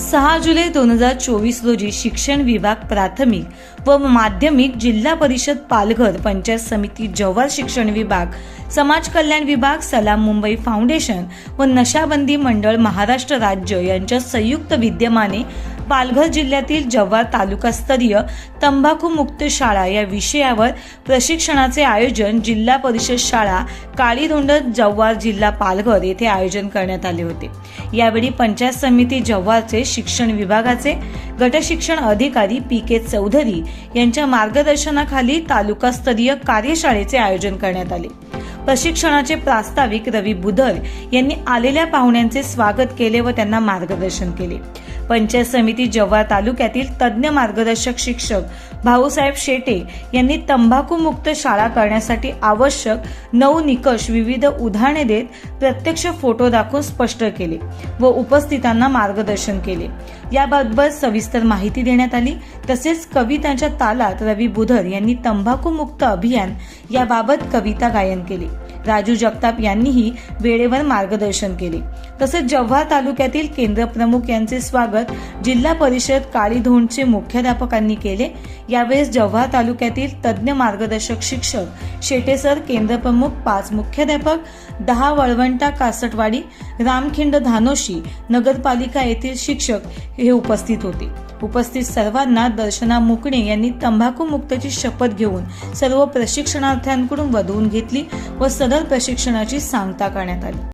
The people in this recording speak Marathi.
6 जुलै 2024 रोजी शिक्षण विभाग प्राथमिक व माध्यमिक जिल्हा परिषद पालघर, पंचायत समिती जव्हार शिक्षण विभाग, समाज कल्याण विभाग, सलाम मुंबई फाउंडेशन व नशाबंदी मंडळ महाराष्ट्र राज्य यांच्या संयुक्त विद्यमाने पालघर जिल्ह्यातील जव्हार तालुकास्तरीय तंबाखू मुक्त शाळा या विषयावर प्रशिक्षणाचे आयोजन जिल्हा परिषद शाळा काळीधोंड जव्हार जिल्हा पालघर येथे आयोजन करण्यात आले होते। यावेळी पंचायत समिती जव्हारचे शिक्षण विभागाचे गट शिक्षण अधिकारी पी.के. चौधरी यांच्या मार्गदर्शनाखाली तालुकास्तरीय कार्यशाळेचे आयोजन करण्यात आले। प्रशिक्षणाचे प्रास्ताविक रवी बुधर यांनी आलेल्या पाहुण्यांचे स्वागत केले व त्यांना मार्गदर्शन केले। पंचायत समिती जव्हार तालुक्यातील तज्ञ मार्गदर्शक शिक्षक भाऊसाहेब शेटे यांनी तंबाखू मुक्त शाळा करण्यासाठी आवश्यक 9 निकष विविध उदाहरणे देत प्रत्यक्ष फोटो दाखवून स्पष्ट केले व उपस्थितांना मार्गदर्शन केले। याबाबत सविस्तर माहिती देण्यात आली। तसेच कवितांच्या तालात रवी बुधर यांनी तंबाखू मुक्त अभियान याबाबत कविता गायन केले। राजू जगताप यांनीही वेळेवर मार्गदर्शन केले। तसेच जव्हार तालुक्यातील केंद्र प्रमुख यांचे स्वागत जिल्हा परिषद काळीधोंडचे मुख्याध्यापकांनी केले। यावेळेस जव्हार तालुक्यातील तज्ञ मार्गदर्शक शिक्षक शेटेसर, केंद्र प्रमुख 5 मुख्याध्यापक, 10 वळवंटा कासटवाडी, रामखिंड धानोशी, नगरपालिका येथील शिक्षक हे उपस्थित होते। उपस्थित सर्वांना दर्शना मुकणे यांनी तंबाखू मुक्तची शपथ घेऊन सर्व प्रशिक्षणार्थ्यांकडून वधवून घेतली व सदर प्रशिक्षणाची सांगता करण्यात आली।